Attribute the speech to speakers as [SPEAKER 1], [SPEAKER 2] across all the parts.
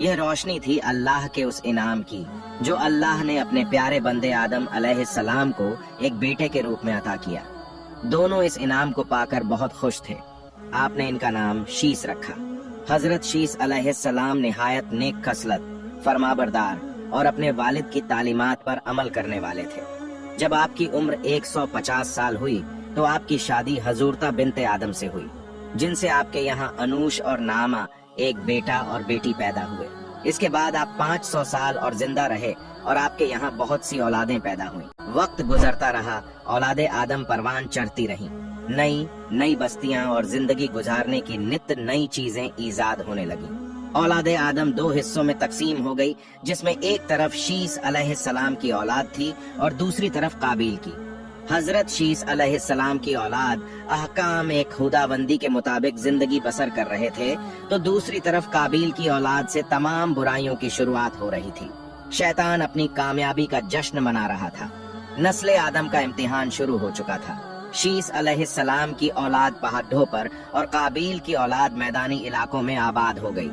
[SPEAKER 1] یہ روشنی تھی اللہ کے اس انعام کی جو اللہ نے اپنے پیارے بندے آدم علیہ السلام کو ایک بیٹے کے روپ میں عطا کیا۔ دونوں اس انعام کو پا کر بہت خوش تھے۔ آپ نے ان کا نام شیس رکھا۔ حضرت شیس علیہ السلام نہایت نیک خصلت، فرمانبردار اور اپنے والد کی تعلیمات پر عمل کرنے والے تھے۔ جب آپ کی عمر 150 سال ہوئی تو آپ کی شادی حضورتہ بنت آدم سے ہوئی، جن سے آپ کے یہاں انوش اور نعمہ ایک بیٹا اور بیٹی پیدا ہوئے۔ اس کے بعد آپ 500 سال اور زندہ رہے اور آپ کے یہاں بہت سی اولادیں پیدا ہوئیں۔ وقت گزرتا رہا، اولاد آدم پروان چڑھتی رہیں، نئی بستیاں اور زندگی گزارنے کی نت نئی چیزیں ایجاد ہونے لگیں۔ اولاد آدم 2 حصوں میں تقسیم ہو گئی، جس میں ایک طرف شیس علیہ السلام کی اولاد تھی اور دوسری طرف قابیل کی۔ حضرت شیس علیہ السلام کی اولاد احکام ایک خداوندی کے مطابق زندگی بسر کر رہے تھے، تو دوسری طرف قابیل کی اولاد سے تمام برائیوں کی شروعات ہو رہی تھی۔ شیطان اپنی کامیابی کا جشن منا رہا تھا۔ نسل آدم کا امتحان شروع ہو چکا تھا۔ شیس علیہ السلام کی اولاد پہاڑوں پر اور قابیل کی اولاد میدانی علاقوں میں آباد ہو گئی۔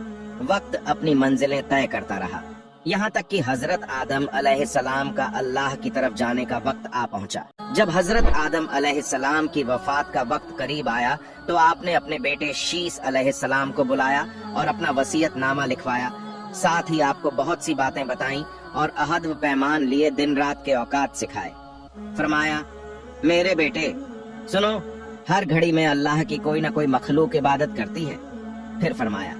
[SPEAKER 1] وقت اپنی منزلیں طے کرتا رہا، یہاں تک کہ حضرت آدم علیہ السلام کا اللہ کی طرف جانے کا وقت آ پہنچا۔ جب حضرت آدم علیہ السلام کی وفات کا وقت قریب آیا تو آپ نے اپنے بیٹے شیس علیہ السلام کو بلایا اور اپنا وصیت نامہ لکھوایا۔ ساتھ ہی آپ کو بہت سی باتیں بتائیں اور عہد و پیمان لیے دن رات کے اوقات سکھائے۔ فرمایا، میرے بیٹے سنو، ہر گھڑی میں اللہ کی کوئی نہ کوئی مخلوق عبادت کرتی ہے۔ پھر فرمایا،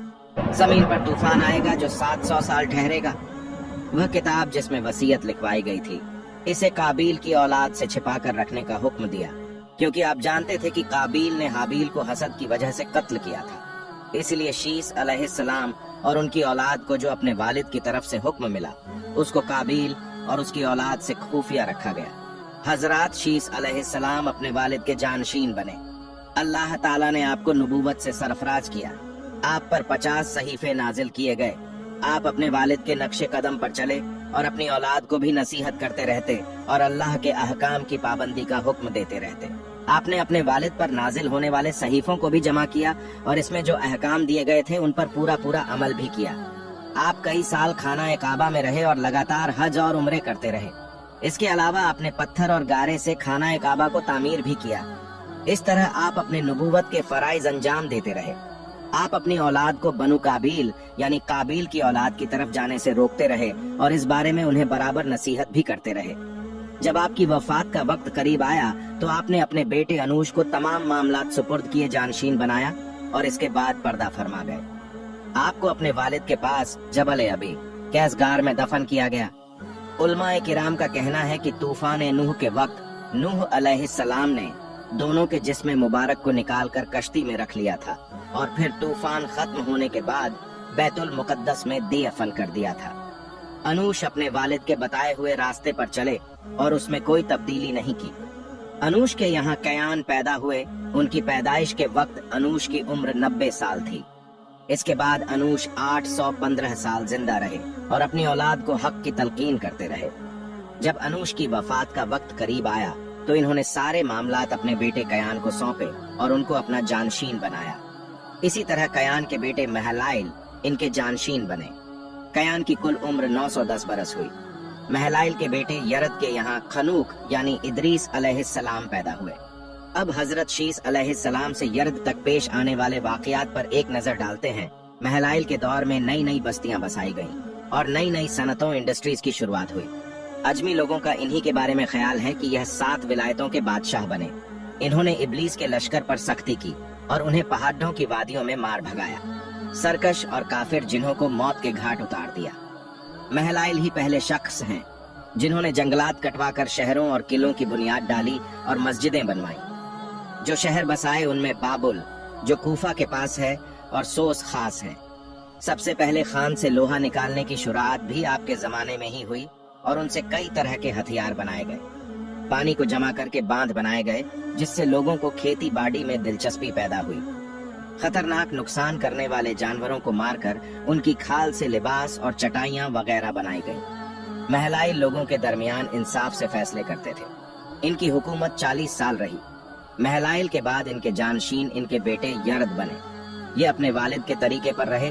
[SPEAKER 1] زمین پر طوفان آئے گا جو 700 سال ٹھہرے گا۔ وہ کتاب جس میں وصیت لکھوائی گئی تھی، اسے قابیل کی اولاد سے چھپا کر رکھنے کا حکم دیا، کیونکہ آپ جانتے تھے کہ قابیل نے حابیل کو حسد کی وجہ سے قتل کیا تھا۔ اس لیے شیس علیہ السلام اور ان کی اولاد کو جو اپنے والد کی طرف سے حکم ملا، اس کو قابیل اور اس کی اولاد سے خفیہ رکھا گیا۔ حضرات شیس علیہ السلام اپنے والد کے جانشین بنے۔ اللہ تعالیٰ نے آپ کو نبوت سے سرفراز کیا۔ آپ پر 50 صحیفے نازل کیے گئے۔ آپ اپنے والد کے نقش قدم پر چلے اور اپنی اولاد کو بھی نصیحت کرتے رہتے اور اللہ کے احکام کی پابندی کا حکم دیتے رہتے۔ آپ نے اپنے والد پر نازل ہونے والے صحیفوں کو بھی جمع کیا اور اس میں جو احکام دیے گئے تھے ان پر پورا عمل بھی کیا۔ آپ کئی سال خانہ کعبہ میں رہے اور لگاتار حج اور عمرے کرتے رہے۔ اس کے علاوہ آپ نے پتھر اور گارے سے خانہ کعبہ کو تعمیر بھی کیا۔ اس طرح آپ اپنے نبوت کے فرائض انجام دیتے رہے۔ آپ اپنی اولاد کو بنو قابیل یعنی قابیل کی اولاد کی طرف جانے سے روکتے رہے اور اس بارے میں انہیں برابر نصیحت بھی کرتے رہے۔ جب آپ کی وفات کا وقت قریب آیا تو آپ نے اپنے بیٹے انوش کو تمام معاملات سپرد کیے جانشین بنایا اور اس کے بعد پردہ فرما گئے۔ آپ کو اپنے والد کے پاس جبل ابی کیس گار میں دفن کیا گیا۔ علماء کرام کا کہنا ہے کہ طوفان نوح کے وقت نوح علیہ السلام نے دونوں کے جسم مبارک کو نکال کر کشتی میں رکھ لیا تھا اور پھر طوفان ختم ہونے کے بعد بیت المقدس میں دفن کر دیا تھا۔ انوش اپنے والد کے بتائے ہوئے راستے پر چلے اور اس میں کوئی تبدیلی نہیں کی۔ انوش کے یہاں کیان پیدا ہوئے۔ ان کی پیدائش کے وقت انوش کی عمر 90 سال تھی۔ اس کے بعد انوش 815 سال زندہ رہے اور اپنی اولاد کو حق کی تلقین کرتے رہے۔ جب انوش کی وفات کا وقت قریب آیا تو انہوں نے سارے معاملات اپنے بیٹے کیان کو سونپے اور ان کو اپنا جانشین بنایا۔ اسی طرح کیان کے بیٹے مہلائل ان کے جانشین بنے۔ کیان کی کل عمر 910 برس ہوئی۔ مہلائل کے بیٹے یرد کے یہاں خنوک یعنی ادریس علیہ السلام پیدا ہوئے۔ اب حضرت شیس علیہ السلام سے یرد تک پیش آنے والے واقعات پر ایک نظر ڈالتے ہیں۔ مہلائل کے دور میں نئی بستیاں بسائی گئیں اور نئی صنعتوں انڈسٹریز کی شروعات ہوئی۔ اجمی لوگوں کا انہی کے بارے میں خیال ہے کہ یہ 7 ولایتوں کے بادشاہ بنے۔ انہوں نے ابلیس کے لشکر پر سختی کی اور انہیں پہاڑوں کی وادیوں میں مار بھگایا۔ سرکش اور کافر جنہوں کو موت کے گھاٹ اتار دیا۔ مہلائل ہی پہلے شخص ہیں جنہوں نے جنگلات کٹوا کر شہروں اور قلعوں کی بنیاد ڈالی اور مسجدیں بنوائیں۔ جو شہر بسائے ان میں بابل جو کوفہ کے پاس ہے اور سوس خاص ہے۔ سب سے پہلے خان سے لوہا نکالنے کی شروعات بھی آپ کے زمانے میں ہی ہوئی اور ان سے کئی طرح کے ہتھیار بنائے گئے۔ پانی کو جمع کر کے باندھ بنائے گئے جس سے لوگوں کو کھیتی باڑی میں دلچسپی پیدا ہوئی۔ خطرناک نقصان کرنے والے جانوروں کو مار کر ان کی کھال سے لباس اور چٹائیاں وغیرہ بنائی گئیں۔ مہلائل لوگوں کے درمیان انصاف سے فیصلے کرتے تھے۔ ان کی حکومت 40 سال رہی۔ مہلائل کے بعد ان کے جانشین ان کے بیٹے یرد بنے۔ یہ اپنے والد کے طریقے پر رہے